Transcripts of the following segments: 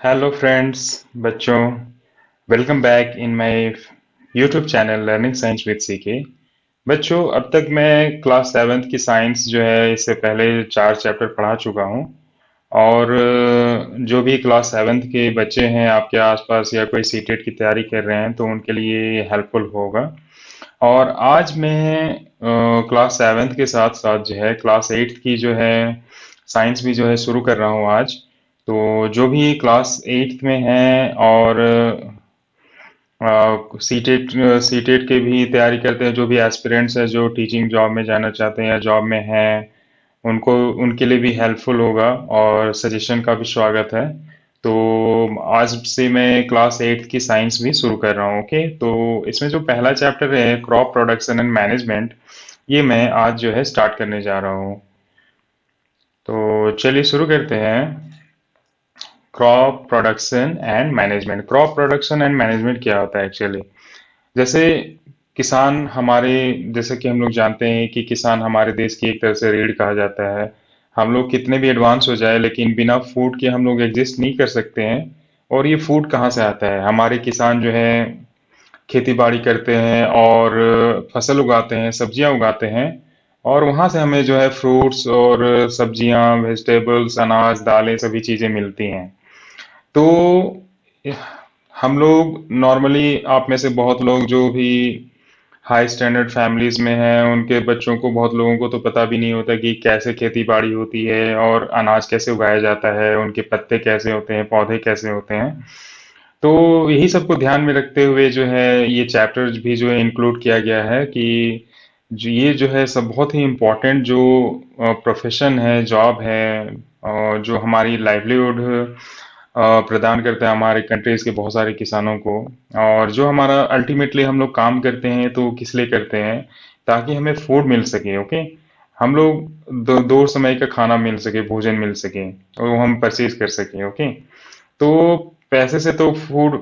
Hello friends, बच्चों। Welcome back in my YouTube channel learning science with CK. बच्चों, अब तक मैं क्लास सेवन्थ की साइंस जो है इससे पहले 4 चैप्टर पढ़ा चुका हूँ। और जो भी क्लास सेवन्थ के बच्चे हैं आपके आसपास या कोई सीटेट की तैयारी कर रहे हैं तो उनके लिए हेल्पफुल होगा। और आज मैं क्लास सेवन्थ के साथ साथ जो है क्लास एट्थ की जो है साइंस भी जो है शुरू कर रहा हूँ आज। तो जो भी क्लास एट्थ में हैं और सीटेट सीटेट के भी तैयारी करते हैं, जो भी एस्पिरेंट्स हैं जो टीचिंग जॉब में जाना चाहते हैं या जॉब में हैं, उनको उनके लिए भी हेल्पफुल होगा और सजेशन का भी स्वागत है। तो आज से मैं क्लास एट्थ की साइंस भी शुरू कर रहा हूँ। ओके, तो इसमें जो पहला चैप्टर है क्रॉप प्रोडक्शन एंड मैनेजमेंट, ये मैं आज जो है स्टार्ट करने जा रहा हूँ। तो चलिए शुरू करते हैं। Crop production and management. Crop production and management क्या होता है एक्चुअली? जैसे किसान हमारे, जैसे कि हम लोग जानते हैं कि किसान हमारे देश की एक तरह से रीढ़ कहा जाता है। हम लोग कितने भी एडवांस हो जाए लेकिन बिना फूड के हम लोग एग्जिस्ट नहीं कर सकते हैं। और ये फूड कहाँ से आता है? हमारे किसान जो है खेती बाड़ी करते हैं और फसल उगाते हैं, सब्जियां उगाते हैं। और वहां से हमें जो है फ्रूट्स और सब्जियां, वेजिटेबल्स, अनाज, दालें, सभी चीजें मिलती हैं। तो हम लोग नॉर्मली, आप में से बहुत लोग जो भी हाई स्टैंडर्ड फैमिलीज में हैं उनके बच्चों को, बहुत लोगों को तो पता भी नहीं होता कि कैसे खेती बाड़ी होती है और अनाज कैसे उगाया जाता है, उनके पत्ते कैसे होते हैं, पौधे कैसे होते हैं। तो यही सबको ध्यान में रखते हुए जो है ये चैप्टर भी जो है इंक्लूड किया गया है कि ये जो है सब बहुत ही इम्पोर्टेंट जो प्रोफेशन है, जॉब है, जो हमारी लाइवलीहुड प्रदान करता है हमारे कंट्रीज के बहुत सारे किसानों को। और जो हमारा अल्टीमेटली हम लोग काम करते हैं तो किस लिए करते हैं? ताकि हमें फूड मिल सके। ओके, हम लोग दो समय का खाना मिल सके, भोजन मिल सके और वो हम परचेज कर सके। ओके, तो पैसे से तो फूड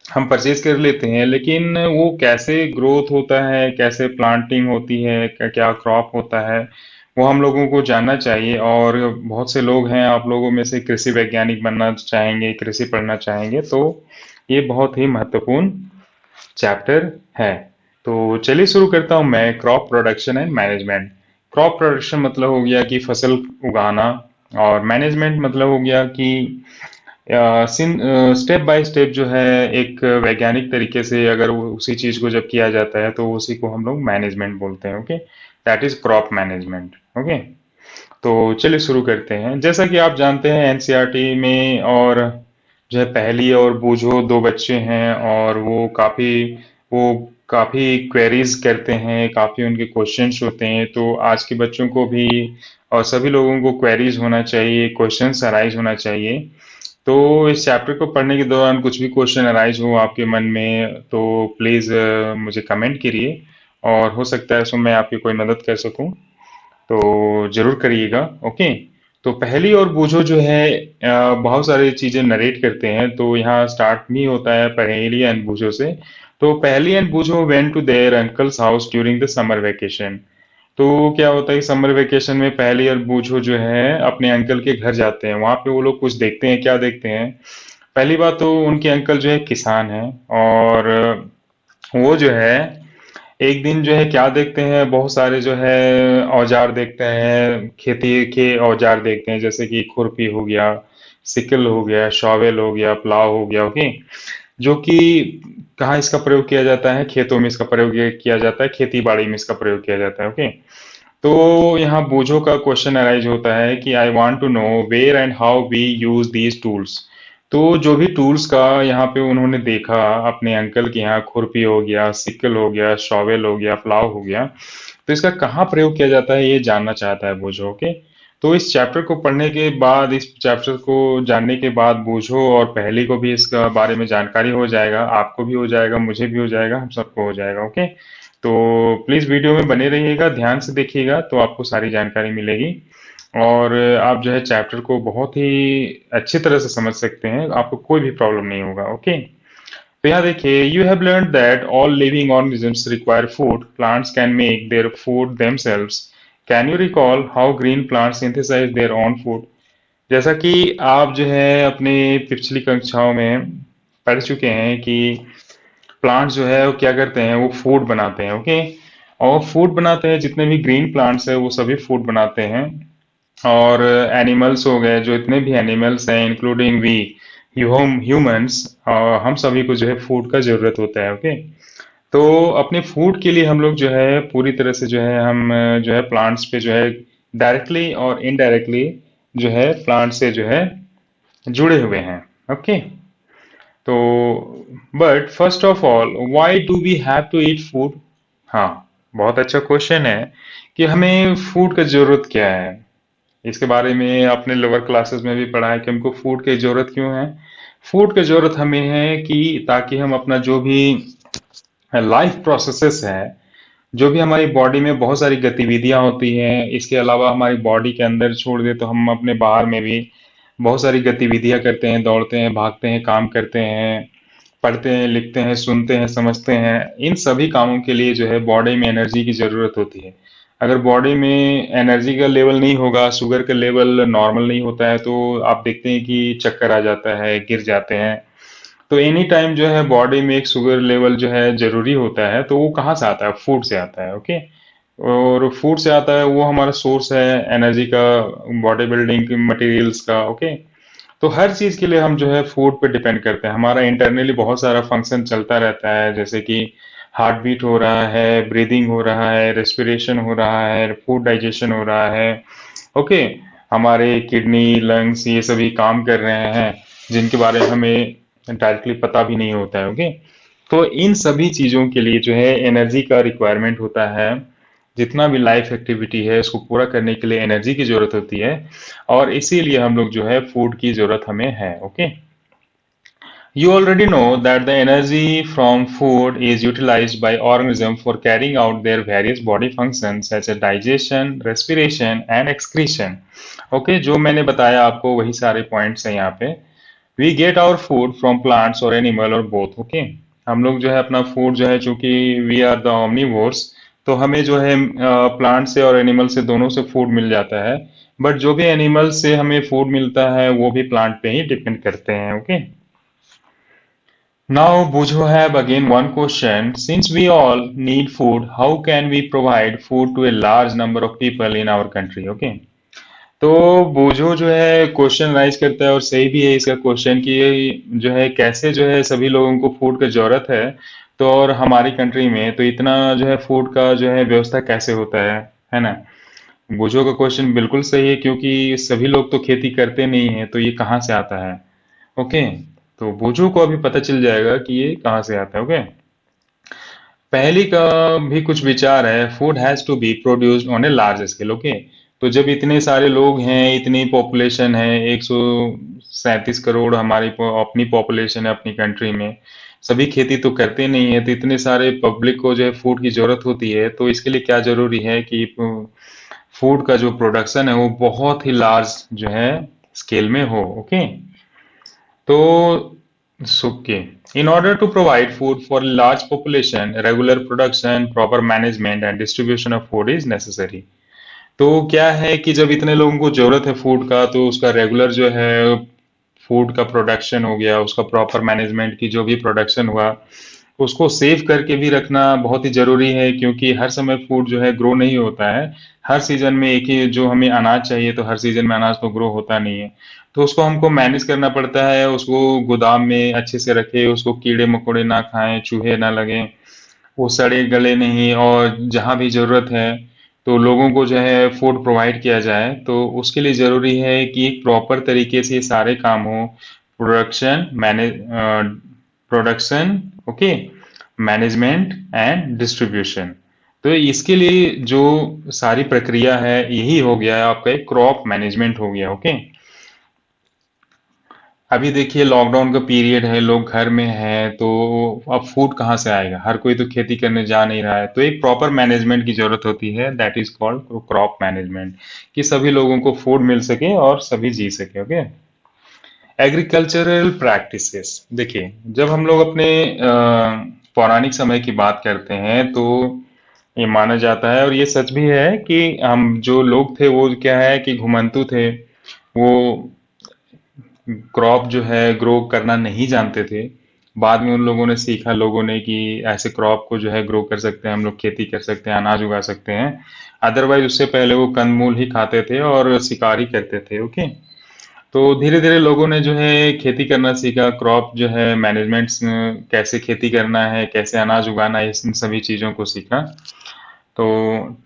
हम परचेज कर लेते हैं, लेकिन वो कैसे ग्रोथ होता है, कैसे प्लांटिंग होती है, क्या क्या क्रॉप होता है, वो हम लोगों को जानना चाहिए। और बहुत से लोग हैं, आप लोगों में से कृषि वैज्ञानिक बनना चाहेंगे, कृषि पढ़ना चाहेंगे, तो ये बहुत ही महत्वपूर्ण चैप्टर है। तो चलिए शुरू करता हूँ मैं। Crop production and management. Crop production मतलब हो गया कि फसल उगाना, और मैनेजमेंट मतलब हो गया कि स्टेप बाय स्टेप जो है एक वैज्ञानिक तरीके से अगर उसी चीज को जब किया जाता है तो उसी को हम लोग मैनेजमेंट बोलते हैं। Okay, that is crop management. Okay, तो चलिए शुरू करते हैं। जैसा कि आप जानते हैं एनसीईआरटी में, और जो है पहली और बूझो दो बच्चे हैं और वो काफी क्वेरीज करते हैं, काफी उनके क्वेश्चंस होते हैं। तो आज के बच्चों को भी और सभी लोगों को क्वेरीज होना चाहिए, क्वेश्चंस अराइज होना चाहिए। तो इस चैप्टर को पढ़ने के दौरान कुछ भी क्वेश्चन अराइज हो आपके मन में तो प्लीज मुझे कमेंट करिए, और हो सकता है उसमें मैं आपकी कोई मदद कर सकूं। तो जरूर करिएगा। ओके, तो पहली और बूझो जो है बहुत सारी चीजें नरेट करते हैं, तो यहाँ स्टार्ट नहीं होता है पहेली एंड बूझो से। तो Paheli and Boojho went to their uncle's house during the summer vacation. तो क्या होता है कि समर वेकेशन में पहली और बूझो जो है अपने अंकल के घर जाते हैं। वहां पे वो लोग कुछ देखते हैं। क्या देखते हैं? पहली बात तो उनके अंकल जो है किसान हैं, और वो जो है एक दिन जो है क्या देखते हैं, बहुत सारे जो है औजार देखते हैं, खेती के औजार देखते हैं, जैसे कि खुरपी हो गया, सिकल हो गया, शॉवेल हो गया, प्लाव हो गया। ओके, जो कि कहाँ इसका प्रयोग किया जाता है? खेतों में इसका प्रयोग किया जाता है, खेती बाड़ी में इसका प्रयोग किया जाता है। ओके, तो यहाँ बूझो का क्वेश्चन अराइज होता है कि I want to know where and how we use these tools. तो जो भी टूल्स का यहाँ पे उन्होंने देखा अपने अंकल के यहाँ, खुरपी हो गया, सिकल हो गया, शॉवेल हो गया, प्लाव हो गया, तो इसका कहाँ प्रयोग किया जाता है ये जानना चाहता है बूझो। ओके, तो इस चैप्टर को पढ़ने के बाद, इस चैप्टर को जानने के बाद बूझो और पहली को भी इसका बारे में जानकारी हो जाएगा, आपको भी हो जाएगा, मुझे भी हो जाएगा, हम सबको हो जाएगा। ओके, तो प्लीज वीडियो में बने रहिएगा, ध्यान से देखिएगा तो आपको सारी जानकारी मिलेगी। और आप जो है चैप्टर को बहुत ही अच्छी तरह से समझ सकते हैं, आपको कोई भी प्रॉब्लम नहीं होगा। ओके, तो यहाँ देखिए, you have learn that all living organisms require food, plants can make their food themselves. Can you recall how green plants synthesise their own food? जैसा कि आप जो है अपने पिछली कक्षाओं में पढ़ चुके हैं कि प्लांट्स जो है वो क्या करते हैं, वो फूड बनाते हैं। ओके, और फूड बनाते हैं, जितने भी ग्रीन प्लांट्स है वो सभी फूड बनाते हैं। और एनिमल्स हो गए, जो इतने भी एनिमल्स हैं इंक्लूडिंग वी ह्यूमंस, हम सभी को जो है फूड का जरूरत होता है। ओके, तो अपने फूड के लिए हम लोग जो है पूरी तरह से जो है हम जो है प्लांट्स पे जो है डायरेक्टली और इनडायरेक्टली जो है प्लांट से जो है जुड़े हुए हैं। ओके, तो but first of all, why do we have to eat food? हाँ, बहुत अच्छा क्वेश्चन है कि हमें फूड का जरूरत क्या है। इसके बारे में आपने लोअर क्लासेस में भी पढ़ा है कि हमको फूड की जरूरत क्यों है। फूड की जरूरत हमें है कि ताकि हम अपना जो भी लाइफ प्रोसेसेस है, जो भी हमारी बॉडी में बहुत सारी गतिविधियां होती हैं, इसके अलावा हमारी बॉडी के अंदर छोड़ दे तो हम अपने बाहर में भी बहुत सारी गतिविधियां करते हैं, दौड़ते हैं, भागते हैं, काम करते हैं, पढ़ते हैं, लिखते हैं, सुनते हैं, समझते हैं। इन सभी कामों के लिए जो है बॉडी में एनर्जी की जरूरत होती है। अगर बॉडी में एनर्जी का लेवल नहीं होगा, शुगर का लेवल नॉर्मल नहीं होता है, तो आप देखते हैं कि चक्कर आ जाता है, गिर जाते हैं। तो एनी टाइम जो है बॉडी में एक शुगर लेवल जो है जरूरी होता है, तो वो कहाँ से आता है? फूड से आता है। ओके, और फूड से आता है, वो हमारा सोर्स है एनर्जी का, बॉडी बिल्डिंग मटेरियल्स का। ओके, तो हर चीज के लिए हम जो है फूड पे डिपेंड करते हैं। हमारा इंटरनली बहुत सारा फंक्शन चलता रहता है, जैसे कि हार्ट बीट हो रहा है, ब्रीदिंग हो रहा है, रेस्पिरेशन हो रहा है, फूड डाइजेशन हो रहा है। ओके, हमारे किडनी, लंग्स, ये सभी काम कर रहे हैं, जिनके बारे में हमें डायरेक्टली पता भी नहीं होता है। ओके, तो इन सभी चीजों के लिए जो है एनर्जी का रिक्वायरमेंट होता है। जितना भी लाइफ एक्टिविटी है उसको पूरा करने के लिए एनर्जी की जरूरत होती है, और इसीलिए हम लोग जो है फूड की जरूरत हमें है। Okay, you already know that the energy from food is utilized by organism for carrying out their various body functions such as digestion, respiration and excretion. Okay, जो मैंने बताया आपको वही सारे पॉइंट्स हैं यहाँ पे। We get our food from plants or animal or both. Okay, हम लोग जो है अपना फूड जो है, चूंकि we are the omnivores, तो हमें जो है प्लांट से और एनिमल से, दोनों से फूड मिल जाता है। बट जो भी एनिमल से हमें फूड मिलता है वो भी प्लांट पे ही डिपेंड करते हैं। Okay, now, Bujo have again one question. Since we all need food, how can we provide food to a large number of people in our country? Okay. तो बोझो जो है क्वेश्चन राइज करता है, और सही भी है इसका क्वेश्चन कि ये जो है कैसे जो है सभी लोगों को फूड की जरूरत है। तो और हमारी कंट्री में तो इतना जो है फूड का जो है व्यवस्था कैसे होता है ना। बोझो का क्वेश्चन बिल्कुल सही है, क्योंकि सभी लोग तो खेती करते नहीं है, तो ये कहाँ से आता है। ओके, तो बोझो को अभी पता चल जाएगा कि ये कहाँ से आता है। ओके, पहली का भी कुछ विचार है, food has to be produced on a large scale. Okay, तो जब इतने सारे लोग हैं, इतनी पॉपुलेशन है, 137 करोड़ हमारी अपनी पॉपुलेशन है अपनी कंट्री में, सभी खेती तो करते नहीं है, तो इतने सारे पब्लिक को जो है फूड की जरूरत होती है। तो इसके लिए क्या जरूरी है कि फूड का जो प्रोडक्शन है वो बहुत ही लार्ज जो है स्केल में हो। ओके, तो सुके, in order to provide food for a large population, regular production, proper management and distribution of food is necessary. तो क्या है कि जब इतने लोगों को जरूरत है फूड का, तो उसका रेगुलर जो है फूड का प्रोडक्शन हो गया, उसका प्रॉपर मैनेजमेंट की जो भी प्रोडक्शन हुआ, उसको सेव करके भी रखना बहुत ही जरूरी है, क्योंकि हर समय फूड जो है ग्रो नहीं होता है। हर सीजन में एक ही जो हमें अनाज चाहिए, तो हर सीजन में अनाज तो ग्रो होता नहीं है। तो उसको हमको मैनेज करना पड़ता है, उसको गोदाम में अच्छे से रखे, उसको कीड़े मकोड़े ना खाएं, चूहे ना लगें, वो सड़े गले नहीं, और जहाँ भी जरूरत है तो लोगों को जो है फूड प्रोवाइड किया जाए। तो उसके लिए जरूरी है कि एक प्रॉपर तरीके से ये सारे काम हो, production manage, production, okay, management and distribution. तो इसके लिए जो सारी प्रक्रिया है, यही हो गया है आपका एक क्रॉप मैनेजमेंट हो गया। ओके, अभी देखिए लॉकडाउन का पीरियड है, लोग घर में हैं, तो अब फूड कहाँ से आएगा? हर कोई तो खेती करने जा नहीं रहा है, तो एक प्रॉपर मैनेजमेंट की जरूरत होती है, that is called crop management, कि सभी लोगों को फूड मिल सके और सभी जी सके। ओके, एग्रीकल्चरल प्रैक्टिसेस, देखिए जब हम लोग अपने पौराणिक समय की बात करते हैं, तो ये माना जाता है, और ये सच भी है, कि हम जो लोग थे वो क्या है कि घुमंतु थे। वो क्रॉप जो है ग्रो करना नहीं जानते थे। बाद में उन लोगों ने सीखा, लोगों ने, कि ऐसे क्रॉप को जो है ग्रो कर सकते हैं, हम लोग खेती कर सकते हैं, अनाज उगा सकते हैं। अदरवाइज उससे पहले वो कंदमूल ही खाते थे और शिकारी करते थे। ओके। तो धीरे धीरे लोगों ने जो है खेती करना सीखा, क्रॉप जो है मैनेजमेंट, कैसे खेती करना है, कैसे अनाज उगाना है, इन सभी चीजों को सीखा। तो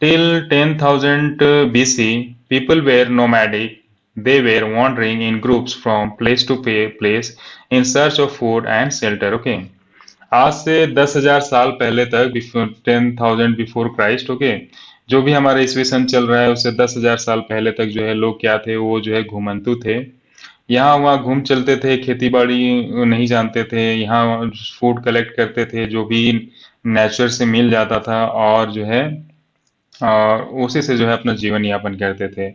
till 10,000 BC, people were nomadic. They were wandering in groups from place to place in search of food and shelter. Okay. आज से 10,000 साल पहले तक, 10,000 बिफोर क्राइस्ट। ओके। जो भी हमारा ईस्वी सन चल रहा है उससे 10,000 साल पहले तक जो है लोग क्या थे, वो जो है घुमंतु थे। यहाँ वहाँ घूम चलते थे, खेती बाड़ी नहीं जानते थे, यहाँ फूड कलेक्ट करते थे जो भी नेचर से मिल जाता था, और जो है उसी से जो है अपना जीवन यापन करते थे।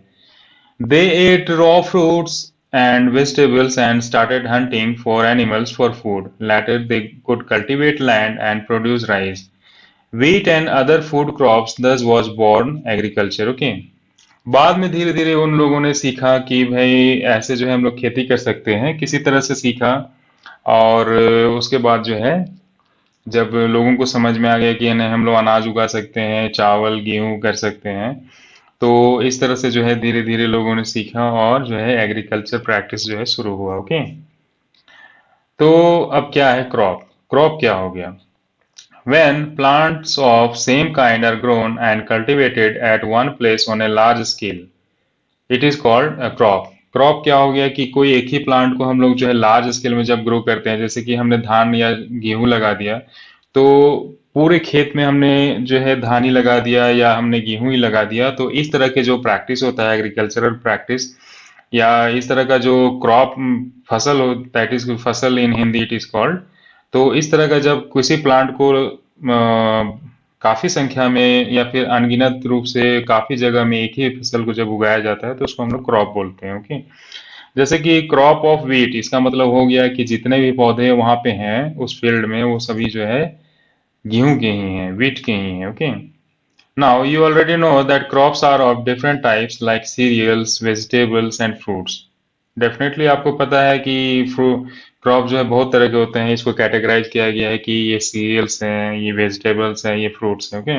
They ate raw fruits and vegetables and started hunting for animals for food. Later, they could cultivate land and produce rice, wheat and other food crops. Thus was born agriculture. Okay. बाद में धीरे धीरे उन लोगों ने सीखा कि भाई ऐसे जो है हम लोग खेती कर सकते हैं, किसी तरह से सीखा। और उसके बाद जो है, जब लोगों को समझ में आ गया कि नहीं, हम लोग अनाज उगा सकते हैं, चावल गेहूं कर सकते हैं, तो इस तरह से जो है धीरे धीरे लोगों ने सीखा, और जो है एग्रीकल्चर प्रैक्टिस जो है शुरू हुआ। ओके। तो अब क्या है क्रॉप? क्रॉप क्या हो गया? When plants of same kind are grown and cultivated at one place on a large scale, it is called crop. Crop क्या हो गया कि कोई एक ही प्लांट को हम लोग जो है लार्ज स्केल में जब ग्रो करते हैं, जैसे कि हमने धान या गेहूं लगा दिया, तो पूरे खेत में हमने जो है धान ही लगा दिया या हमने गेहूं ही लगा दिया, तो इस तरह के जो प्रैक्टिस होता है, एग्रीकल्चरल प्रैक्टिस, या इस तरह का जो क्रॉप, फसल हो, दैट इज फसल इन हिंदी इट इज कॉल्ड। तो इस तरह का जब किसी प्लांट को काफी संख्या में या फिर अनगिनत रूप से काफी जगह में एक ही फसल को जब उगाया जाता है, तो उसको हम लोग क्रॉप बोलते हैं। ओके। जैसे कि क्रॉप ऑफ व्हीट, इसका मतलब हो गया कि जितने भी पौधे वहां पे हैं उस फील्ड में, वो सभी जो है गेहूं के ही हैं, व्हीट के ही हैं। Okay. Now you already know that crops are of different types like cereals, vegetables and fruits. Definitely आपको पता है कि क्रॉप जो है बहुत तरह के होते हैं, इसको कैटेगराइज किया गया है कि ये सीरियल्स हैं, ये वेजिटेबल्स हैं, ये फ्रूट्स हैं। Okay.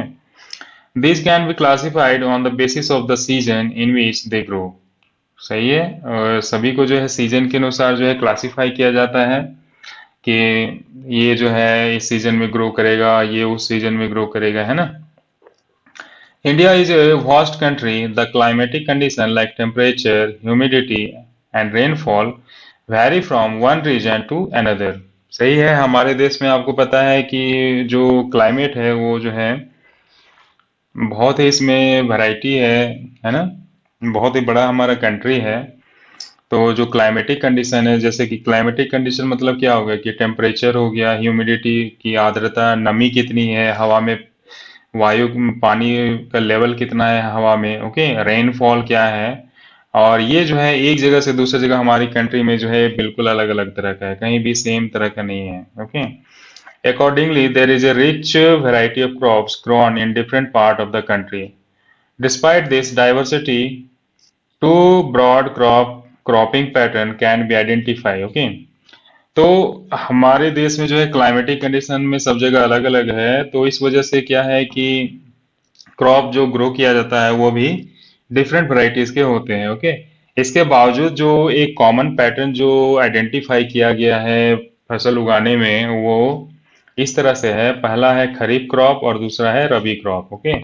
These can be classified on the basis of the season in which they grow. सही है। और सभी को जो है सीजन के अनुसार जो है क्लासिफाई किया जाता है, कि ये जो है इस सीजन में ग्रो करेगा, ये उस सीजन में ग्रो करेगा, है ना। India is a vast country. The climatic condition like temperature, humidity and rainfall vary from one region to another. सही है। हमारे देश में आपको पता है कि जो क्लाइमेट है वो जो है बहुत ही, इसमें वैरायटी है ना। बहुत ही बड़ा हमारा कंट्री है। तो जो क्लाइमेटिक कंडीशन है, जैसे कि क्लाइमेटिक कंडीशन मतलब क्या हो गया कि टेम्परेचर हो गया, ह्यूमिडिटी की आर्द्रता, नमी कितनी है हवा में, वायु पानी का लेवल कितना है हवा में। ओके। रेनफॉल क्या है। और ये जो है एक जगह से दूसरी जगह हमारी कंट्री में जो है बिल्कुल अलग अलग तरह का है, कहीं भी सेम तरह का नहीं है। Okay. Accordingly, there is a rich variety of crops grown in different part of the country. Despite this diversity, two broad cropping pattern can be identified. Okay. तो हमारे देश में जो है क्लाइमेटिक कंडीशन में सब जगह अलग अलग है, तो इस वजह से क्या है कि क्रॉप जो ग्रो किया जाता है वो भी डिफरेंट वैरायटीज के होते हैं। ओके। इसके बावजूद जो एक कॉमन पैटर्न जो आइडेंटिफाई किया गया है फसल उगाने में, वो इस तरह से है। पहला है खरीफ क्रॉप और दूसरा है rabi crop. Okay.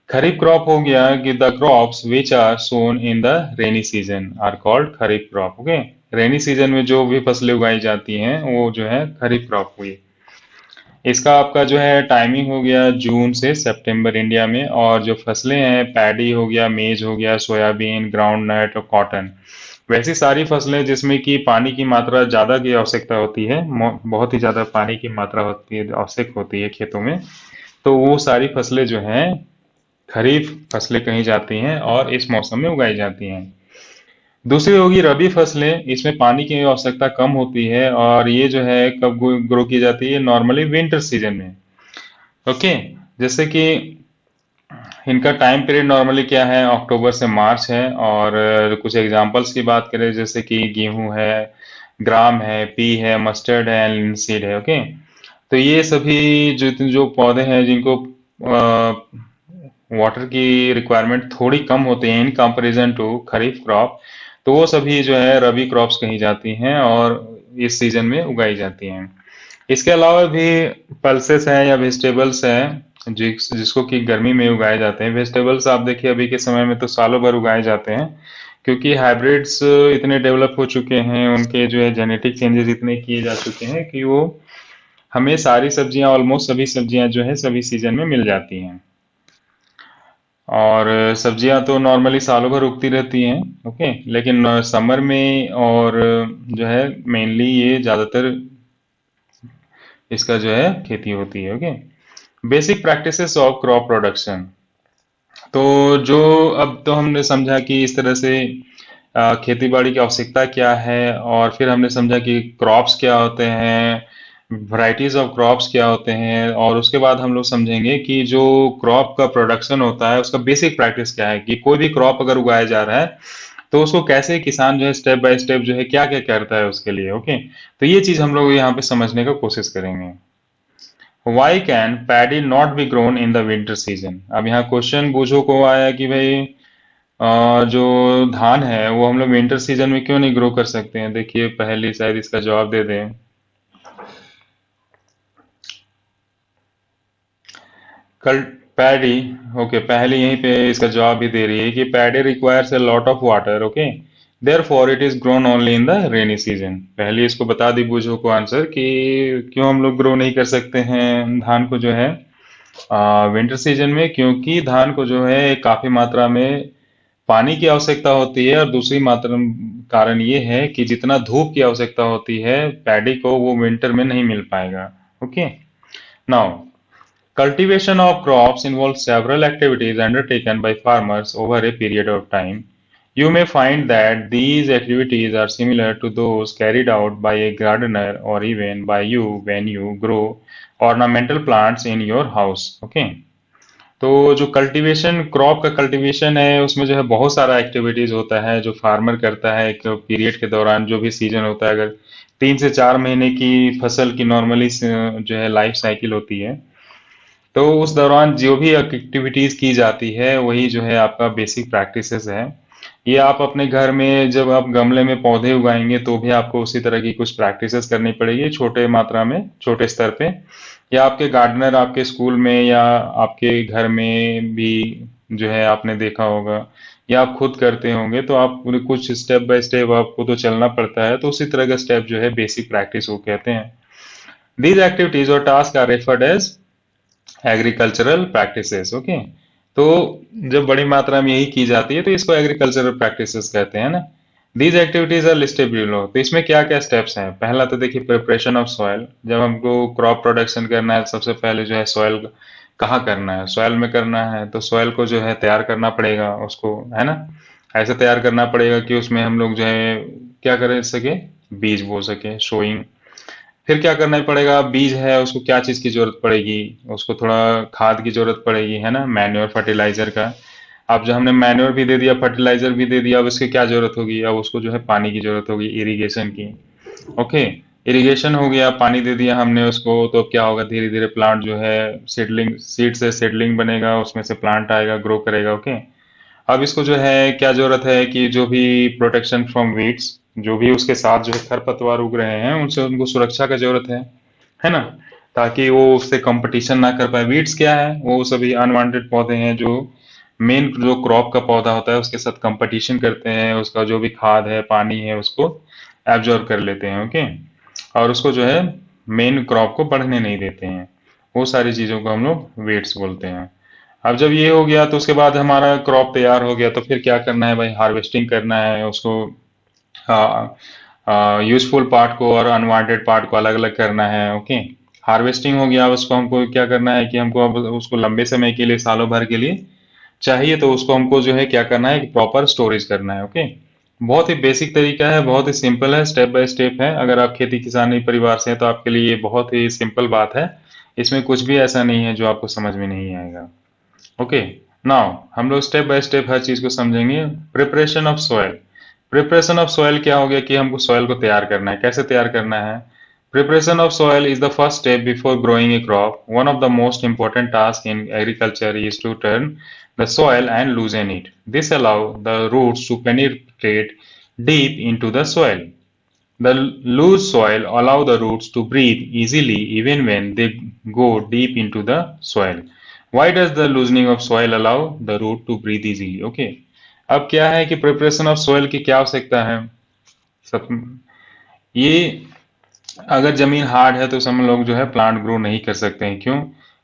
Kharif crop हो गया कि the crops which are sown in the rainy season are called kharif crop. Okay. Rainy season में जो भी फसलें उगाई जाती हैं वो जो है खरीफ क्रॉप हुई। इसका आपका जो है टाइमिंग हो गया जून से सितंबर इंडिया में, और जो फसलें हैं पैडी हो गया, मेज हो गया, सोयाबीन, ग्राउंड नट और कॉटन, वैसी सारी फसलें जिसमें कि पानी की मात्रा ज़्यादा की आवश्यकता होती है, बहुत ही ज़्यादा पानी की मात्रा होती है, आवश्यक होती है खेतों में, तो वो सारी फसलें जो हैं खरीफ फसलें कही जाती हैं और इस मौसम में उगाई जाती हैं। दूसरी होगी रबी फसलें, इसमें पानी की आवश्यकता कम होती है, और ये जो है कब ग्रो की जाती है, नॉर्मली विंटर सीजन में। ओके। जैसे कि इनका टाइम पीरियड नॉर्मली क्या है, अक्टूबर से मार्च है। और कुछ एग्जांपल्स की बात करें, जैसे कि गेहूं है, ग्राम है, पी है, मस्टर्ड है, लिनसीड है। ओके, तो ये सभी जो जो पौधे हैं जिनको वाटर की रिक्वायरमेंट थोड़ी कम होती है in comparison to kharif crop, तो वो सभी जो है रबी क्रॉप्स कही जाती हैं और इस सीजन में उगाई जाती हैं। इसके अलावा भी पल्सेस हैं या वेजिटेबल्स हैं जिसको कि गर्मी में उगाए जाते हैं। वेजिटेबल्स आप देखिए अभी के समय में तो सालों भर उगाए जाते हैं, क्योंकि हाइब्रिड्स इतने डेवलप हो चुके हैं, उनके जो है जेनेटिक चेंजेस इतने किए जा चुके हैं कि वो हमें सारी सब्जियां, ऑलमोस्ट सभी सब्जियां जो है सभी सीजन में मिल जाती हैं। और सब्जियां तो नॉर्मली सालों भर उगती रहती हैं। ओके, लेकिन समर में और जो है मेनली ये ज़्यादातर इसका जो है खेती होती है। Okay, basic practices of crop production. तो जो अब तो हमने समझा कि इस तरह से खेती बाड़ी की आवश्यकता क्या है, और फिर हमने समझा कि क्रॉप्स क्या होते हैं, वैरायटीज ऑफ क्रॉप्स क्या होते हैं, और उसके बाद हम लोग समझेंगे कि जो क्रॉप का प्रोडक्शन होता है उसका बेसिक प्रैक्टिस क्या है, कि कोई भी क्रॉप अगर उगाया जा रहा है तो उसको कैसे किसान जो है स्टेप बाय स्टेप जो है क्या क्या करता है उसके लिए। ओके, तो ये चीज हम लोग यहाँ पे समझने का कोशिश करेंगे। Why can paddy not be grown in the winter season. अब यहाँ क्वेश्चन बूझो को आया कि भाई जो धान है वो हम लोग विंटर सीजन में क्यों नहीं ग्रो कर सकते हैं। देखिए पहले शायद इसका जवाब दे दें। कल पैडी, ओके, पहले यहीं पे इसका जवाब भी दे रही है कि paddy requires a lot of water. Okay, therefore it is grown only in the rainy season. पहले इसको बता दी बूझो को आंसर कि क्यों हम लोग ग्रो नहीं कर सकते हैं धान को जो है विंटर सीजन में, क्योंकि धान को जो है काफी मात्रा में पानी की आवश्यकता होती है, और दूसरी मात्रा कारण ये है कि जितना धूप की आवश्यकता होती है पैडी को, वो विंटर में नहीं मिल पाएगा। Okay, now cultivation of crops involves several activities undertaken by farmers over a period of time. You may find that these activities are similar to those carried out by a gardener or even by you when you grow ornamental plants in your house. Okay, तो जो cultivation, crop का cultivation है उसमें जो है बहुत सारा activities होता है जो फार्मर करता है एक पीरियड के दौरान, जो भी सीजन होता है। अगर 3 से 4 महीने की फसल की नॉर्मली जो है लाइफ साइकिल होती है, तो उस दौरान जो भी एक्टिविटीज की जाती है वही जो है आपका बेसिक प्रैक्टिसेस है। ये आप अपने घर में जब आप गमले में पौधे उगाएंगे तो भी आपको उसी तरह की कुछ प्रैक्टिसेस करनी पड़ेगी, छोटे मात्रा में, छोटे स्तर पे। या आपके गार्डनर आपके स्कूल में या आपके घर में भी जो है आपने देखा होगा, या आप खुद करते होंगे, तो आप पूरे कुछ स्टेप बाय स्टेप आपको तो चलना पड़ता है, तो उसी तरह का स्टेप जो है बेसिक प्रैक्टिस वो कहते हैं। दीज एक्टिविटीज और task are referred as agricultural practices. Okay, तो जब बड़ी मात्रा में यही की जाती है तो इसको एग्रीकल्चरल प्रैक्टिसेस कहते हैं ना। These activities are listed below. तो इसमें क्या क्या स्टेप्स हैं। पहला तो देखिए प्रिपरेशन ऑफ सॉइल। जब हमको क्रॉप प्रोडक्शन करना है सबसे पहले जो है सॉइल कहाँ करना है, सॉइल में करना है, तो सॉइल को जो है तैयार करना पड़ेगा उसको, है ना। ऐसे तैयार करना पड़ेगा कि उसमें हम लोग जो है क्या कर सके, बीज बो सके, सोइंग। फिर क्या करना पड़ेगा, बीज है उसको क्या चीज की जरूरत पड़ेगी, उसको थोड़ा खाद की जरूरत पड़ेगी, है ना, मैन्योर फर्टिलाइजर का। अब जो हमने मैन्योर भी दे दिया, फर्टिलाइजर भी दे दिया, अब इसकी क्या जरूरत होगी, अब उसको जो है पानी की जरूरत होगी, इरिगेशन की। ओके, इरिगेशन हो गया, पानी दे दिया हमने उसको, तो अब क्या होगा, धीरे धीरे प्लांट जो है सीडलिंग, सीड से सीडलिंग बनेगा, उसमें से प्लांट आएगा, ग्रो करेगा। ओके, अब इसको जो है क्या जरूरत है कि जो भी प्रोटेक्शन फ्रॉम वीड्स, जो भी उसके साथ जो है खरपतवार उग रहे हैं उनसे उनको सुरक्षा का जरूरत है ना, ताकि वो उससे कंपटीशन ना कर पाए। वीड्स क्या है, वो सभी अनवांटेड पौधे हैं जो मेन जो क्रॉप का पौधा होता है उसके साथ कंपटीशन करते हैं, उसका जो भी खाद है, पानी है, उसको एब्जॉर्ब कर लेते हैं। ओके, और उसको जो है मेन क्रॉप को बढ़ने नहीं देते हैं। वो सारी चीजों को हम लोग वीड्स बोलते हैं। अब जब ये हो गया तो उसके बाद हमारा क्रॉप तैयार हो गया, तो फिर क्या करना है भाई, हार्वेस्टिंग करना है उसको। यूजफुल पार्ट को और अनवांटेड पार्ट को अलग अलग करना है। ओके, हार्वेस्टिंग हो गया, उसको हमको क्या करना है कि हमको अब उसको लंबे समय के लिए, सालों भर के लिए चाहिए, तो उसको हमको जो है क्या करना है कि प्रॉपर स्टोरेज करना है। ओके, बहुत ही बेसिक तरीका है, बहुत ही सिंपल है, स्टेप बाय स्टेप है। अगर आप खेती किसानी परिवार से हैं तो आपके लिए ये बहुत ही सिंपल बात है, इसमें कुछ भी ऐसा नहीं है जो आपको समझ में नहीं आएगा। ओके, नाउ हम लोग स्टेप बाय स्टेप हर चीज को समझेंगे। Preparation of soil. Preparation of soil क्या हो गया कि हमको सॉइल को तैयार करना है। कैसे तैयार करना है? Preparation of soil is the first step before growing a crop. One of the most important task in agriculture is to turn the soil and loosen it. This allow the roots to penetrate deep into the soil. The loose soil allow the roots to breathe easily even when they go deep into the soil. Why does the loosening of soil allow the root to breathe easily? Okay. अब क्या है कि preparation of soil की क्या आवश्यकता है? सब ये अगर जमीन हार्ड है तो हम लोग जो है प्लांट ग्रो नहीं कर सकते हैं। क्यों?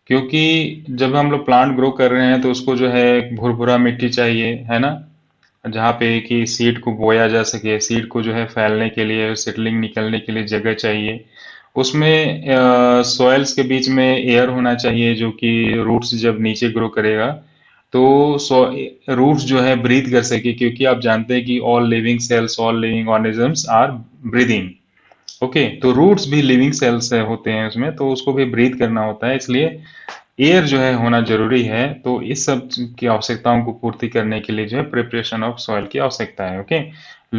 क्योंकि जब हम लोग प्लांट ग्रो कर रहे हैं तो उसको जो है भुरभुरा मिट्टी चाहिए, है ना? जहाँ पे कि सीड को बोया जा सके, सीड को जो है फैलने के लिए, सेटलिंग निकलने के लिए जगह चाहिए। उसमें सॉइल्स के बीच में एयर होना चाहिए, जो कि रूट्स जब नीचे ग्रो करेगा तो रूट्स जो है ब्रीथ कर सके, क्योंकि आप जानते हैं कि all living cells, all living organisms are breathing. Okay, तो रूट्स भी लिविंग सेल्स होते हैं उसमें, तो उसको भी ब्रीथ करना होता है, इसलिए एयर जो है होना जरूरी है। तो इस सब की आवश्यकताओं को पूर्ति करने के लिए जो है प्रिपरेशन ऑफ सॉइल की आवश्यकता है। ओके,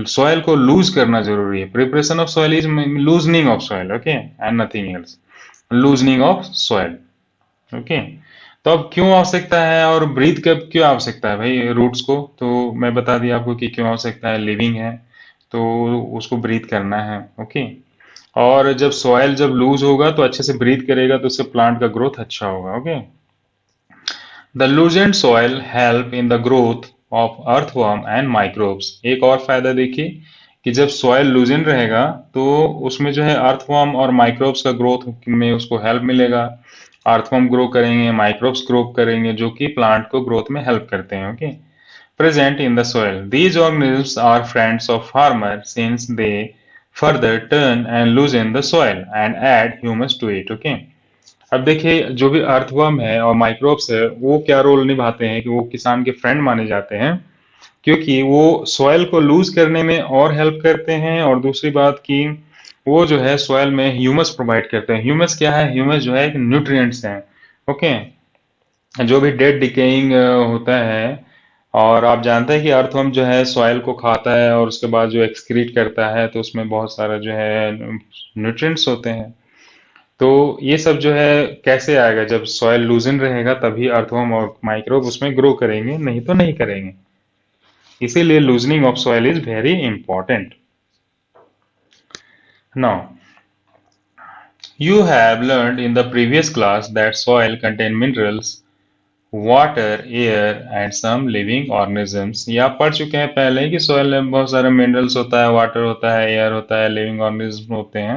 सॉइल को लूज करना जरूरी है। Preparation of soil is loosening of soil. Okay, and nothing else. Loosening of soil. Okay, तो अब क्यों आवश्यकता है और ब्रीथ कब क्यों आवश्यकता है भाई रूट्स को? तो मैं बता दिया आपको कि क्यों आवश्यकता है। लिविंग है तो उसको ब्रीथ करना है। ओके, और जब सॉइल जब लूज होगा तो अच्छे से ब्रीथ करेगा तो उससे प्लांट का ग्रोथ अच्छा होगा। Okay, the loosened soil help in the growth of earthworm and microbes. एक और फायदा देखिए कि जब सॉइल लूजेंट रहेगा तो उसमें जो है अर्थवर्म और माइक्रोब्स का ग्रोथ में उसको हेल्प मिलेगा। अर्थवर्म ग्रो करेंगे, माइक्रोब्स ग्रो करेंगे, जो कि प्लांट को ग्रोथ में हेल्प करते हैं। Okay, present in the soil. These organisms are friends of farmer since they further turn and loosen the soil and add humus to it. Okay. अब देखिए जो भी अर्थवर्म है और माइक्रोब्स है वो क्या रोल निभाते हैं कि वो किसान के फ्रेंड माने जाते हैं, क्योंकि वो सॉइल को लूज करने में और हेल्प करते हैं। और दूसरी बात कि वो जो है सॉइल में ह्यूमस प्रोवाइड करते हैं। ह्यूमस क्या है? ह्यूमस जो है एक न्यूट्रिएंट्स हैं। ओके, जो भी डेड डिकेइंग होता है, और आप जानते हैं कि अर्थवर्म जो है सॉइल को खाता है और उसके बाद जो एक्सक्रीट करता है, तो उसमें बहुत सारा जो है न्यूट्रिएंट्स होते हैं। तो ये सब जो है कैसे आएगा? जब सॉइल लूजन रहेगा तभी अर्थवर्म और माइक्रोब उसमें ग्रो करेंगे, नहीं तो नहीं करेंगे। इसीलिए loosening of soil is very important. Now you have learned in the previous class that soil contain minerals, water, air and some living organisms. ये आप पढ़ चुके हैं पहले ही कि सॉइल में बहुत सारे मिनरल्स होता है, वाटर होता है, एयर होता है, लिविंग ऑर्गेनिज्म होते हैं।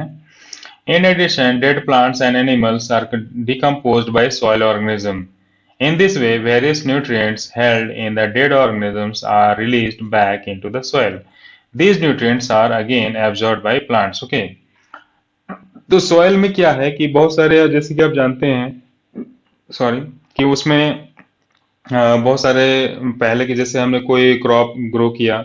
In addition, dead plants and animals are decomposed by soil organism. In this way, various nutrients held in the dead organisms are released back into the soil. These nutrients are again absorbed by plants. Okay. तो soil में क्या है कि बहुत सारे, जैसे कि आप जानते हैं, सॉरी, कि उसमें बहुत सारे पहले के, जैसे हमने कोई क्रॉप ग्रो किया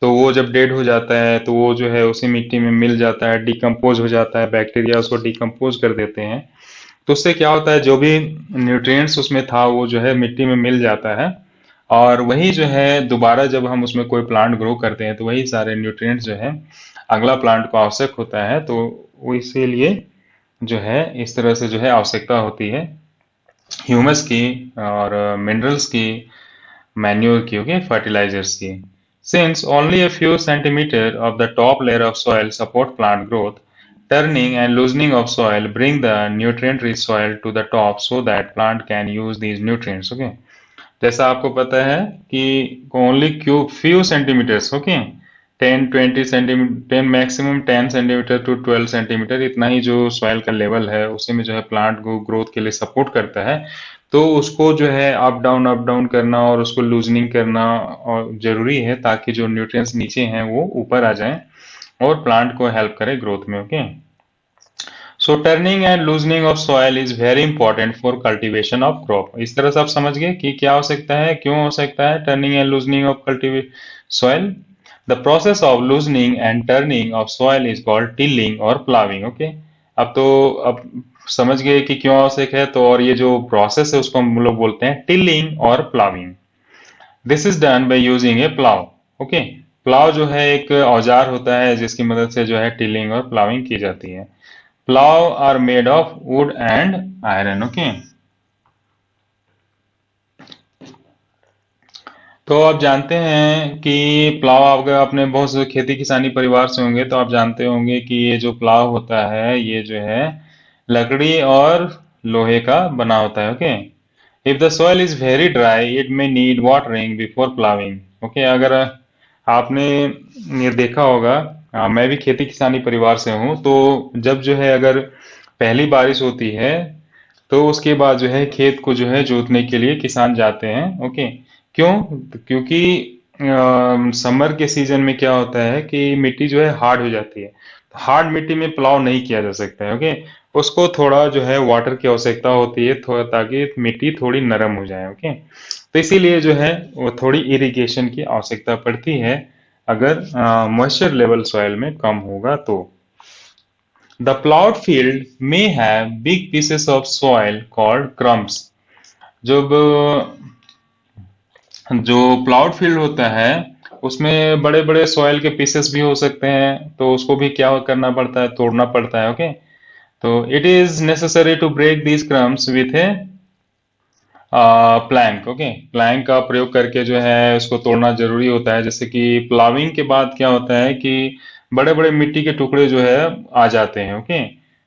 तो वो जब डेड हो जाता है तो वो जो है उसी मिट्टी में मिल जाता है, डिकम्पोज हो जाता है, बैक्टीरिया उसको डिकम्पोज कर देते हैं। तो उससे क्या होता है, जो भी न्यूट्रिएंट्स उसमें था वो जो है मिट्टी में मिल जाता है। और वही जो है दोबारा जब हम उसमें कोई प्लांट ग्रो करते हैं तो वही सारे न्यूट्रिएंट्स जो है अगला प्लांट को आवश्यक होता है। तो वो इसीलिए जो है इस तरह से जो है आवश्यकता होती है ह्यूमस की और मिनरल्स की, मैन्योर की, ओके, फर्टिलाइजर्स की। Since only a few centimeters of the top layer of soil support plant growth, turning and loosening of soil bring the nutrient-rich soil to the top so that plant can use these nutrients. Okay, जैसा आपको पता है कि only few centimetres, okay, 10-20 centimetre, 10 maximum 10 centimetre to 12 centimetre, इतना ही जो soil का level है उसी में जो है प्लांट को ग्रोथ के लिए सपोर्ट करता है। तो उसको जो है अप डाउन करना और उसको लूजनिंग करना और जरूरी है, ताकि जो न्यूट्रिएंट्स नीचे हैं वो ऊपर आ जाएं और प्लांट को हेल्प करे ग्रोथ में। Okay, so turning and loosening of soil is very important for cultivation of crop. इस तरह से आप समझ गए कि क्या हो सकता है, क्यों हो सकता है turning and loosening of cultivate soil. The process of loosening and turning of soil is called tilling और प्लाविंग। ओके, अब समझ गए कि क्यों आवश्यक है। तो और ये जो प्रोसेस है उसको हम लोग बोलते हैं टिलिंग और ploughing. This is done by using A plough. Okay, plough जो है एक औजार होता है जिसकी मदद से जो है टिलिंग और प्लाविंग की जाती है। Plough are made of wood and iron. Okay, तो आप जानते हैं कि प्लाव, अगर आपने बहुत से खेती किसानी परिवार से होंगे तो आप जानते होंगे कि ये जो प्लाव होता है ये जो है लकड़ी और लोहे का बना होता है। Okay, if the soil is very dry it may need watering before ploughing. Okay, अगर आपने ये देखा होगा, मैं भी खेती किसानी परिवार से हूँ, तो जब जो है अगर पहली बारिश होती है तो उसके बाद जो है खेत को जो है जोतने के लिए किसान जाते हैं। ओके, क्यों? क्योंकि समर के सीजन में क्या होता है कि मिट्टी जो है हार्ड हो जाती है। हार्ड मिट्टी में प्लाव नहीं किया जा सकता है। ओके, उसको थोड़ा जो है वाटर की आवश्यकता होती है, थोड़ा, ताकि मिट्टी थोड़ी नरम हो जाए। ओके, तो इसीलिए जो है वो थोड़ी इरिगेशन की आवश्यकता पड़ती है अगर मॉइस्चर लेवल सॉइल में कम होगा तो। The plowed field may have big pieces of soil called crumbs। जब जो प्लाउड फील्ड होता है उसमें बड़े बड़े सॉइल के पीसेस भी हो सकते हैं, तो उसको भी क्या करना पड़ता है, तोड़ना पड़ता है। ओके, तो it is necessary to break these crumbs with a plank. Okay, plank का प्रयोग करके जो है उसको तोड़ना जरूरी होता है। जैसे कि प्लाविंग के बाद क्या होता है कि बड़े बड़े मिट्टी के टुकड़े जो है आ जाते हैं। ओके,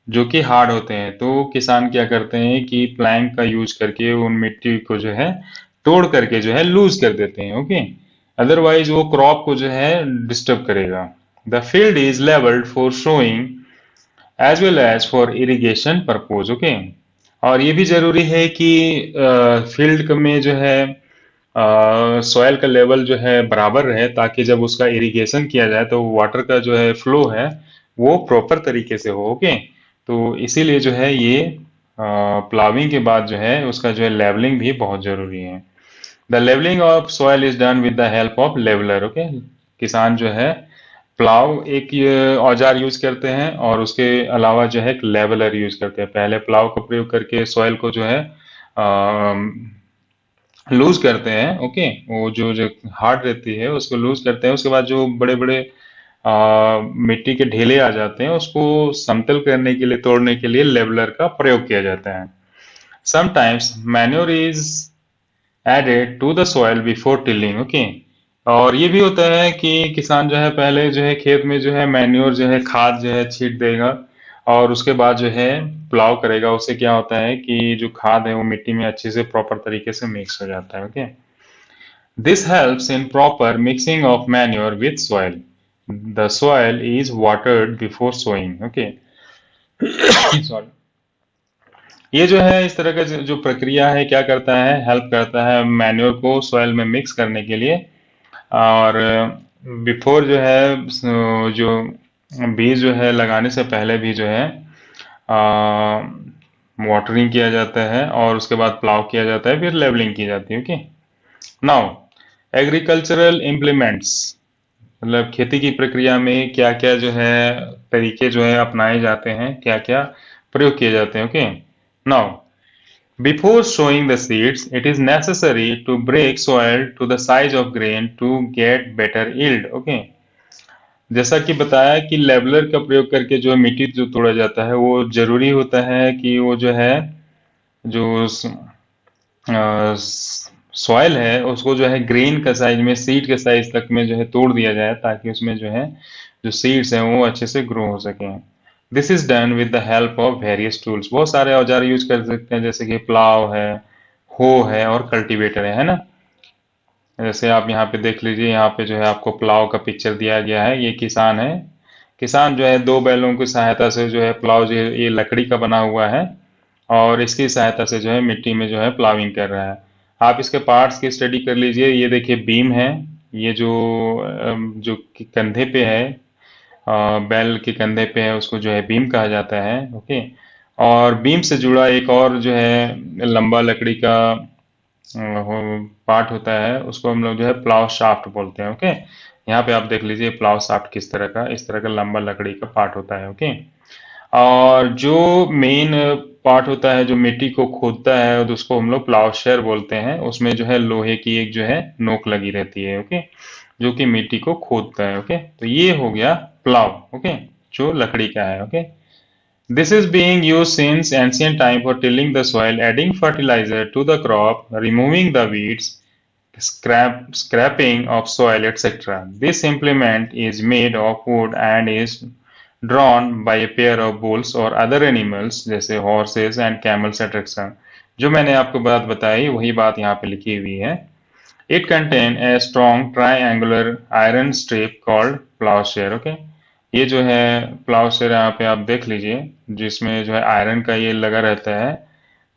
जो कि हार्ड होते हैं, तो किसान क्या करते हैं कि प्लैंक का यूज करके उन मिट्टी को जो है तोड़ करके जो है लूज कर देते हैं। ओके, अदरवाइज वो क्रॉप को जो है डिस्टर्ब करेगा। The field is levelled for sowing as well as for irrigation purpose. Okay, और ये भी जरूरी है कि फील्ड में जो है सॉइल का लेवल जो है बराबर रहे, ताकि जब उसका इरिगेशन किया जाए तो वाटर का जो है फ्लो है वो प्रॉपर तरीके से हो। ओके, तो इसीलिए जो है ये प्लाविंग के बाद जो है उसका जो है लेवलिंग भी बहुत जरूरी है। The levelling of soil is done with the help of leveller. Okay, किसान जो है प्लाव एक ये औजार यूज करते हैं और उसके अलावा जो है एक लेवलर यूज करते हैं। पहले प्लाव का प्रयोग करके सॉइल को जो है लूज करते हैं। ओके, वो जो जो हार्ड रहती है उसको लूज करते हैं। उसके बाद जो बड़े बड़े मिट्टी के ढेले आ जाते हैं उसको समतल करने के लिए, तोड़ने के लिए लेवलर का प्रयोग किया जाता है। Sometimes manure is added to the soil before tilling. Okay, और ये भी होता है कि किसान जो है पहले जो है खेत में जो है मैन्योर जो है खाद जो है छीट देगा और उसके बाद जो है प्लाव करेगा। उससे क्या होता है कि जो खाद है वो मिट्टी में अच्छे से प्रॉपर तरीके से मिक्स हो जाता है। Okay, this helps in proper mixing of manure with soil. The soil is watered before sowing. Okay, sorry, ये जो है इस तरह का जो प्रक्रिया है क्या करता है, हेल्प करता है मैन्योर को सॉइल में मिक्स करने के लिए। और बिफोर जो है जो बीज जो है लगाने से पहले भी जो है वाटरिंग किया जाता है और उसके बाद प्लाव किया जाता है, फिर लेवलिंग की जाती है। ओके, नाउ एग्रीकल्चरल इम्प्लीमेंट्स, मतलब खेती की प्रक्रिया में क्या क्या जो है तरीके जो है अपनाए जाते हैं, क्या क्या प्रयोग किए जाते हैं। Okay, now before sowing the seeds, it is necessary to break soil to the size of grain to get better yield. Okay, जैसा कि बताया कि लेवलर का प्रयोग करके जो मिट्टी जो तोड़ा जाता है वो जरूरी होता है कि वो जो है जो सॉइल है उसको जो है ग्रेन का साइज में, सीड के साइज तक में जो है तोड़ दिया जाए, ताकि उसमें जो है जो सीड्स हैं वो अच्छे से ग्रो हो सकें। This is done with the help of various tools. बहुत सारे औजार यूज कर सकते हैं, जैसे कि प्लाव है, हो है और कल्टीवेटर है ना। जैसे आप यहाँ पे देख लीजिए, यहाँ पे जो है आपको प्लाव का पिक्चर दिया गया है। ये किसान है, किसान जो है दो बैलों की सहायता से जो है प्लाव, जो ये लकड़ी का बना हुआ है और इसकी सहायता से जो है मिट्टी में जो है प्लाविंग कर रहा है। आप इसके पार्ट्स की स्टडी कर लीजिए। ये देखिए बीम है, ये जो जो कंधे पे है, बैल के कंधे पे है, उसको जो है बीम कहा जाता है। ओके, और बीम से जुड़ा एक और जो है लंबा लकड़ी का पार्ट होता है, उसको हम लोग जो है प्लाव शाफ्ट बोलते हैं। ओके, यहाँ पे आप देख लीजिए प्लाव शाफ्ट किस तरह का, इस तरह का लंबा लकड़ी का पार्ट होता है। ओके, और जो मेन पार्ट होता है जो मिट्टी को खोदता है तो उसको हम लोग प्लाउशेयर बोलते हैं। उसमें जो है लोहे की एक जो है नोक लगी रहती है, ओके, जो कि मिट्टी को खोदता है। ओके, तो ये हो गया प्लाव, ओके, जो लकड़ी का है। Okay, this is being used since ancient time for tilling the soil, adding fertilizer to the crop, removing the weeds, scraping of soil, etc. This implement is made of wood and is drawn by a pair of bulls or other animals जैसे horses and camels, etc. जो मैंने आपको बात बताई वही बात यहाँ पे लिखी हुई है। It contain a strong triangular iron strip called plowshare. Okay, ये जो है प्लाउशेयर यहाँ पे आप देख लीजिए, जिसमें जो है आयरन का ये लगा रहता है,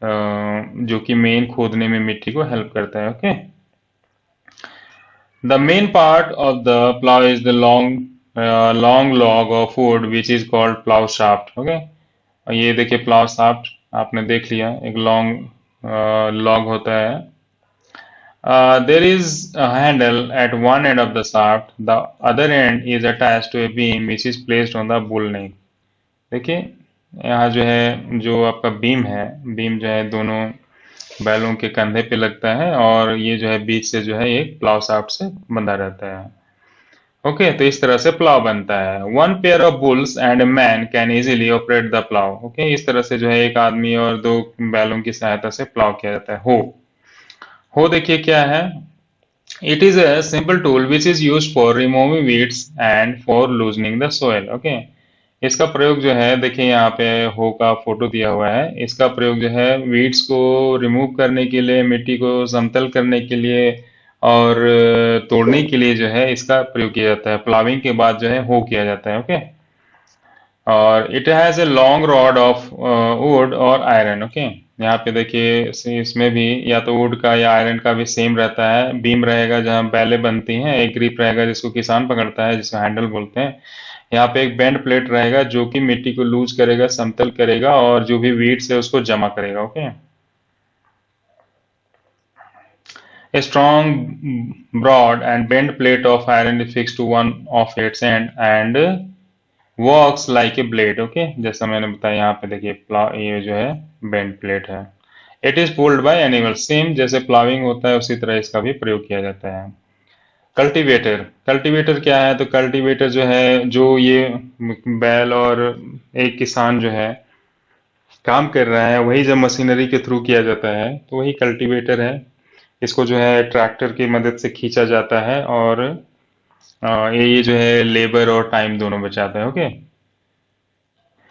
जो कि मेन खोदने में मिट्टी को हेल्प करता है। Okay, the main part of the plough is the long log of would which is called plough shaft. Okay, और ये देखिए प्लाउ शाफ्ट आपने देख लिया, एक लॉन्ग लॉग होता है। There is a handle at one end of the shaft. The other end is attached to a beam which is placed on the bull neck. देखिए यहाँ जो है, जो आपका बीम है, बीम जो है दोनों बैलों के कंधे पे लगता है और ये जो है बीच से जो है एक प्लाव शाफ्ट से बंधा रहता है। ओके, तो इस तरह से प्लाव बनता है। One pair of bulls and a man can easily operate the plough. Okay, इस तरह से जो है एक आदमी और दो बैलों की सहायता से प्लाव किया जाता है। हो देखिए क्या है, it is a simple tool which is used for removing weeds and for loosening the soil. Okay, इसका प्रयोग जो है देखिए यहाँ पे हो का फोटो दिया हुआ है। इसका प्रयोग जो है वीड्स को रिमूव करने के लिए, मिट्टी को समतल करने के लिए और तोड़ने के लिए जो है इसका प्रयोग किया जाता है। प्लाविंग के बाद जो है हो किया जाता है। ओके, और it has a long rod of would और आयरन। ओके, यहाँ पे देखिए इसमें भी या तो वुड का या आयरन का भी सेम रहता है। बीम रहेगा जहाँ बैलें बनती हैं, एक ग्रिप रहेगा जिसको किसान पकड़ता है, जिसको हैंडल बोलते हैं। यहाँ पे एक बेंड प्लेट रहेगा जो कि मिट्टी को लूज करेगा, समतल करेगा और जो भी वीड्स है उसको जमा करेगा। Okay, a strong broad and bent plate of iron is fixed to one of its end and works like a blade. Okay, जैसा मैंने बताया यहाँ पे देखिए ये जो है बेंड प्लेट है। It is pulled bye animal, same जैसे प्लाविंग होता है उसी तरह इसका भी प्रयोग किया जाता है। कल्टीवेटर, कल्टीवेटर क्या है, तो कल्टीवेटर जो है, जो ये बैल और एक किसान जो है काम कर रहा है वही जब मशीनरी के थ्रू किया जाता है तो वही कल्टीवेटर है। इसको जो है ट्रैक्टर की मदद से खींचा जाता है और ये जो है लेबर और टाइम दोनों बचाता है। ओके,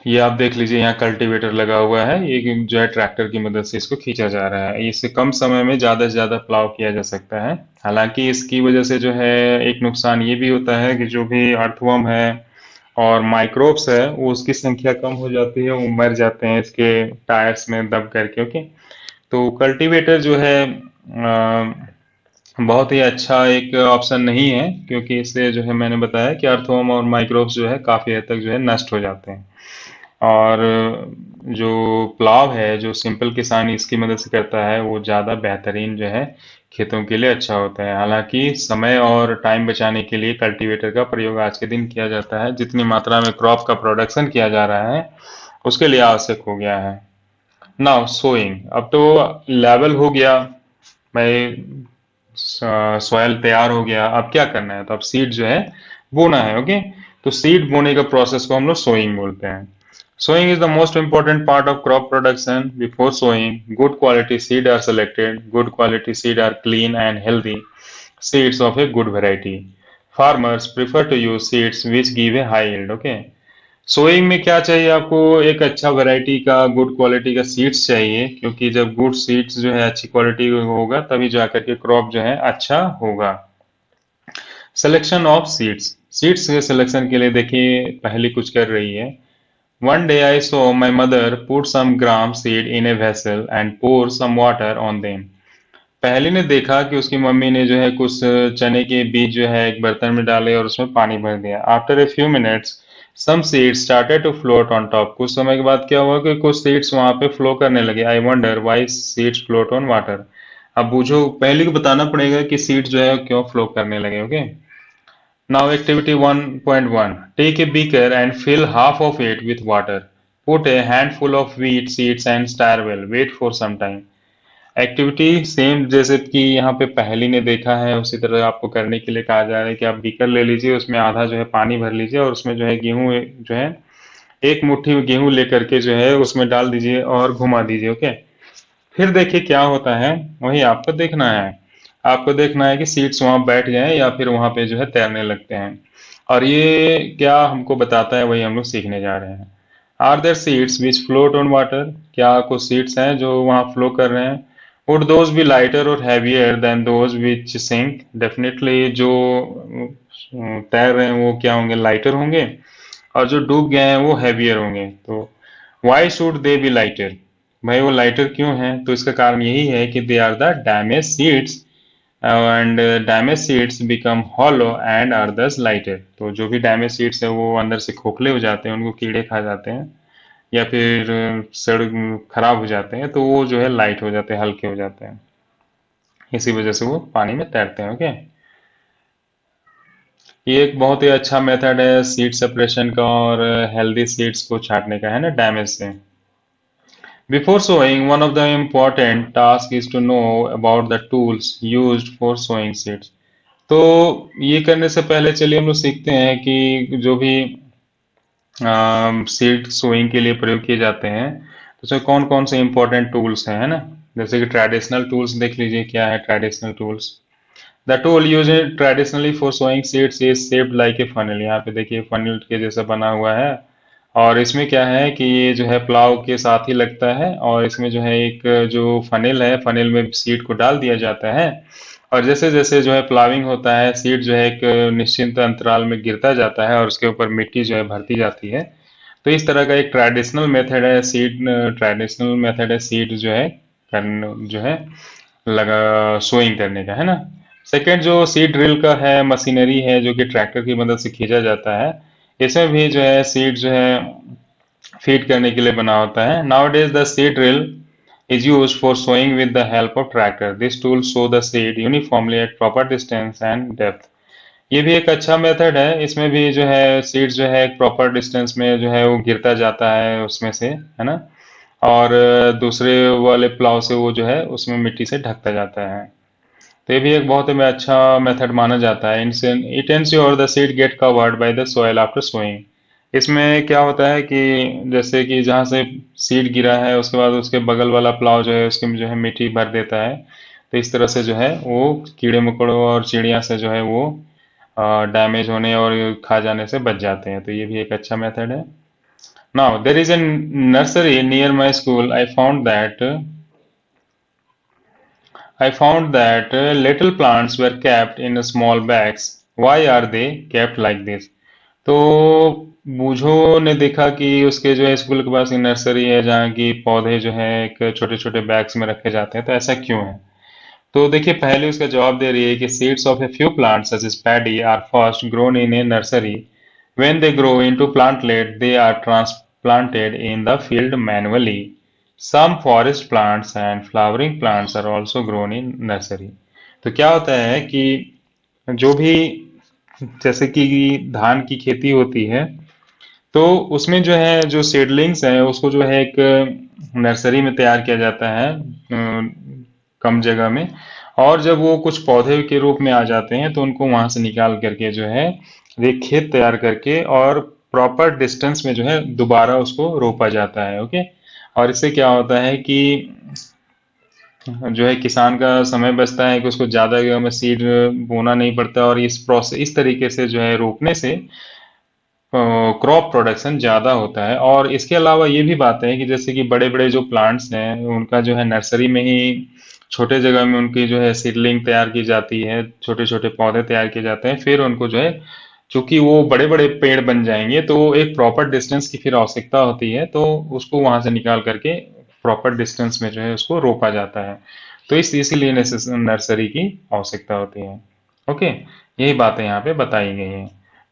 ये आप देख लीजिए यहाँ कल्टीवेटर लगा हुआ है, ये जो है ट्रैक्टर की मदद से इसको खींचा जा रहा है। इससे कम समय में ज़्यादा से ज़्यादा प्लाव किया जा सकता है। हालांकि इसकी वजह से जो है एक नुकसान ये भी होता है कि जो भी अर्थवर्म है और माइक्रोब्स है वो उसकी संख्या कम हो जाती है, वो मर जाते हैं इसके टायर्स में दब करके। ओके, तो कल्टीवेटर जो है बहुत ही अच्छा एक ऑप्शन नहीं है, क्योंकि इससे जो है मैंने बताया कि अर्थवर्म और माइक्रोब्स जो है काफ़ी हद तक जो है नष्ट हो जाते हैं। और जो प्लाव है, जो सिंपल किसान इसकी मदद से करता है वो ज़्यादा बेहतरीन जो है खेतों के लिए अच्छा होता है। हालांकि समय और टाइम बचाने के लिए कल्टीवेटर का प्रयोग आज के दिन किया जाता है। जितनी मात्रा में क्रॉप का प्रोडक्शन किया जा रहा है उसके लिए आवश्यक हो गया है। नाउ सोइंग, अब तो लेवल हो गया, भाई सॉइल तैयार हो गया, अब क्या करना है, तो अब सीड जो है बोना है। ओके, तो सीड बोने का प्रोसेस को हम लोग सोइंग बोलते हैं। Sowing is the most important part of crop production. Before sowing, good quality seed are selected. Good quality seed are clean and healthy seeds of a good variety. Farmers prefer to use seeds which give a high yield. Okay. Sowing में क्या चाहिए आपको, एक अच्छा variety का good quality का seeds चाहिए, क्योंकि जब गुड सीड्स जो है अच्छी क्वालिटी होगा तभी जाकर के क्रॉप जो है अच्छा होगा। सिलेक्शन ऑफ सीड्स, सीड्स के सिलेक्शन के लिए देखिए पहले कुछ कर रही है। One day I saw my mother put some gram seed in a vessel and pour some water on them. पहले ने देखा कि उसकी मम्मी ने जो है कुछ चने के बीज जो है एक बर्तन में डाले और उसमें पानी भर दिया। After a few minutes, some seeds started to float on top. कुछ समय के बाद क्या हुआ कि कुछ सीड्स वहां पे फ्लो करने लगे। I wonder why seeds float on water. अब बूझो, पहले को बताना पड़ेगा कि सीड्स जो है क्यों फ्लो करने लगे। Okay, now activity 1.1. Take a beaker and fill half of it with water. Put a handful of wheat seeds and stir well. Wait for some time. Activity same जैसे कि यहाँ पे पहली ने देखा है उसी तरह आपको करने के लिए कहा जा रहा है कि आप बीकर ले लीजिए, उसमें आधा जो है पानी भर लीजिए और उसमें जो है गेहूं जो है एक मुट्ठी गेहूं लेकर के जो है उसमें डाल दीजिए और घुमा दीजिए। ओके, फिर देखिए क्या होता है, वही आपको देखना है। आपको देखना है कि सीड्स वहां बैठ जाएं या फिर वहां पे जो है तैरने लगते हैं। और ये क्या हमको बताता है, वही हम लोग सीखने जा रहे हैं। Are there seeds which float on water? क्या कुछ सीड्स हैं जो वहां फ्लो कर रहे हैं? वुड दोज बी लाइटर और heavier than those which sink? Definitely जो तैर रहे हैं वो क्या होंगे, लाइटर होंगे, और जो डूब गए हैं वो हैवियर होंगे। तो why should they B lighter? भाई वो लाइटर क्यों हैं? तो इसका कारण यही है कि they are the damage seeds, and damage seeds become hollow and are thus lighter. तो जो भी डैमेज सीड्स है वो अंदर से खोखले हो जाते हैं, उनको कीड़े खा जाते हैं या फिर सड़ खराब हो जाते हैं, तो वो जो है लाइट हो जाते हैं, हल्के हो जाते हैं। इसी वजह से वो पानी में तैरते हैं। ओके, ये एक बहुत ही अच्छा मेथड है सीड सेपरेशन का और हेल्दी सीड्स को छांटने का, है ना, डैमेज से। Before sowing, one of the important tasks is to know about the tools used for sowing seeds. तो ये करने से पहले चलिए हम लोग सीखते हैं कि जो भी सीड सोइंग के लिए प्रयोग किए जाते हैं तो उसमें कौन कौन से इंपॉर्टेंट टूल्स हैं, है ना। जैसे कि ट्रेडिशनल टूल्स देख लीजिए, क्या है traditional tools. The tool use traditionally for sowing seeds is shaped like a funnel. यहाँ पे देखिए फनल के जैसा बना हुआ है, और इसमें क्या है कि ये जो है प्लाव के साथ ही लगता है, और इसमें जो है एक जो फनेल है, फनेल में सीड को डाल दिया जाता है, और जैसे जैसे जो है प्लाविंग होता है सीड जो है एक निश्चित अंतराल में गिरता जाता है और उसके ऊपर मिट्टी जो है भरती जाती है। तो इस तरह का एक ट्रेडिशनल मेथड है सीड, ट्रेडिशनल मेथड है सीड जो है जो है लगा सोइंग करने का, है ना। सेकंड जो सीड ड्रिल का है, मशीनरी है जो कि ट्रैक्टर की मदद से खींचा जाता है, इसमें भी जो है सीड जो है फीड करने के लिए बना होता है। Nowadays the seed drill is used for sowing with the help of tractor. This tool sow the seed uniformly at proper distance and depth. ये भी एक अच्छा मेथड है, इसमें भी जो है सीड जो है एक प्रॉपर डिस्टेंस में जो है वो गिरता जाता है उसमें से, है ना। और दूसरे वाले प्लाव से वो जो है उसमें मिट्टी से ढकता जाता है। तो ये भी एक बहुत ही अच्छा मेथड माना जाता है। It ensure the seed get covered by the soil after sowing. इसमें क्या होता है कि जैसे कि जहाँ से सीड गिरा है उसके बाद उसके बगल वाला प्लाव जो है उसके में जो है मिट्टी भर देता है, तो इस तरह से जो है वो कीड़े मकोड़ों और चिड़िया से जो है वो डैमेज होने और खा जाने से बच जाते हैं। तो ये भी एक अच्छा मेथड है। Now there is a nursery near my school. I found that little plants were kept in small bags. Why are they kept like this? तो बूझो ने देखा कि उसके जो है स्कूल के पास एक नर्सरी है जहाँ की पौधे जो है एक छोटे छोटे बैग्स में रखे जाते हैं, तो ऐसा क्यों है? तो देखिए पहले उसका जवाब दे रही है कि seeds of a few plants such as paddy are first grown in a nursery. When they grow into plantlet, they are transplanted in the field manually. Some forest plants and flowering plants are also grown in nursery. तो क्या होता है कि जो भी जैसे कि धान की खेती होती है तो उसमें जो है जो सीडलिंग्स हैं उसको जो है एक नर्सरी में तैयार किया जाता है कम जगह में, और जब वो कुछ पौधे के रूप में आ जाते हैं तो उनको वहां से निकाल करके जो है एक खेत तैयार करके और प्रॉपर डिस्टेंस में जो है दोबारा उसको रोपा जाता है। ओके, और इससे क्या होता है कि जो है किसान का समय बचता है कि उसको ज्यादा जगह में सीड बोना नहीं पड़ता, और इस प्रोसेस इस तरीके से जो है रोपने से क्रॉप प्रोडक्शन ज़्यादा होता है। और इसके अलावा ये भी बात है कि जैसे कि बड़े-बड़े जो प्लांट्स हैं, उनका जो है नर्सरी में ही छोटे जगह में उनकी जो है सीडलिंग तैयार की जाती है, छोटे-छोटे पौधे तैयार किए जाते हैं। फिर उनको जो है चूंकि वो बड़े-बड़े पेड़ बन जाएंगे तो एक प्रॉपर डिस्टेंस की फिर आवश्यकता होती है, तो उसको वहां से निकाल करके प्रॉपर डिस्टेंस में जो है उसको रोपा जाता है। तो इसीलिए नर्सरी की आवश्यकता होती है। ओके, यही बातें यहाँ पे बताई गई हैं।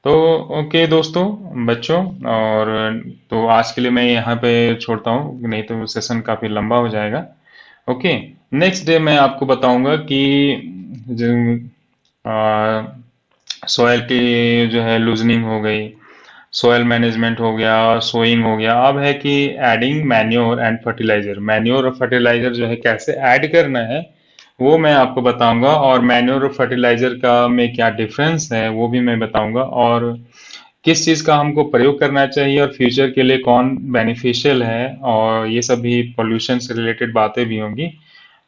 तो ओके दोस्तों, बच्चों, और तो आज के लिए मैं यहाँ पे छोड़ता हूँ, नहीं तो सेशन काफ़ी लंबा हो जाएगा। ओके, नेक्स्ट डे मैं आपको बताऊंगा कि जो सॉइल की जो है लूजनिंग हो गई, सॉइल मैनेजमेंट हो गया, सोइंग हो गया। अब है कि adding manure and fertiliser. Manure और फर्टिलाइजर जो है कैसे ऐड करना है वो मैं आपको बताऊंगा, और मैन्योर और फर्टिलाइजर का में क्या डिफरेंस है वो भी मैं बताऊंगा, और किस चीज़ का हमको प्रयोग करना चाहिए और फ्यूचर के लिए कौन बेनिफिशियल है, और ये सभी पोल्यूशन से रिलेटेड बातें भी होंगी।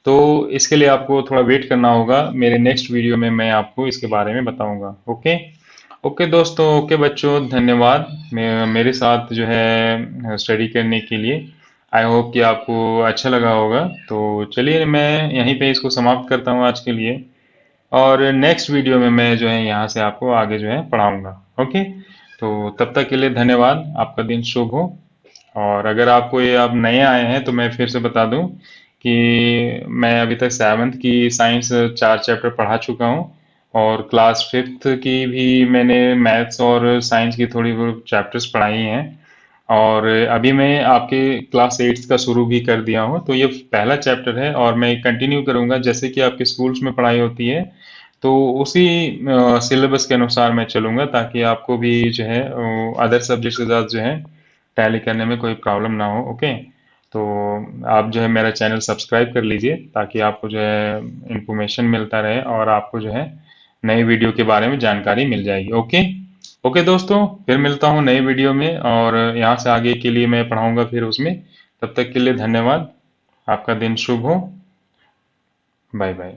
तो इसके लिए आपको थोड़ा वेट करना होगा, मेरे नेक्स्ट वीडियो में मैं आपको इसके बारे में बताऊंगा। ओके। ओके दोस्तों, ओके बच्चों, धन्यवाद मेरे साथ जो है स्टडी करने के लिए। आई होप कि आपको अच्छा लगा होगा। तो चलिए मैं यहीं पे इसको समाप्त करता हूँ आज के लिए, और नेक्स्ट वीडियो में मैं जो है यहाँ से आपको आगे जो है पढ़ाऊंगा। ओके। तो तब तक के लिए धन्यवाद, आपका दिन शुभ हो। और अगर आपको ये आप नए आए हैं तो मैं फिर से बता दूं कि मैं अभी तक सेवन्थ की साइंस 4 चैप्टर पढ़ा चुका हूं, और क्लास फिफ्थ की भी मैंने मैथ्स और साइंस की थोड़ी बहुत चैप्टर्स पढ़ाई हैं। और अभी मैं आपके क्लास एट्थ का शुरू भी कर दिया हूँ, तो ये पहला चैप्टर है और मैं कंटिन्यू करूँगा जैसे कि आपके स्कूल्स में पढ़ाई होती है। तो उसी सिलेबस के अनुसार मैं चलूँगा, ताकि आपको भी जो है अदर सब्जेक्ट्स के साथ जो है टैली करने में कोई प्रॉब्लम ना हो। ओके। तो आप जो है मेरा चैनल सब्सक्राइब कर लीजिए, ताकि आपको जो है इंफॉर्मेशन मिलता रहे, और आपको जो है नई वीडियो के बारे में जानकारी मिल जाएगी। ओके। ओके दोस्तों, फिर मिलता हूँ नई वीडियो में, और यहाँ से आगे के लिए मैं पढ़ाऊँगा फिर उसमें। तब तक के लिए धन्यवाद, आपका दिन शुभ हो। Bye bye.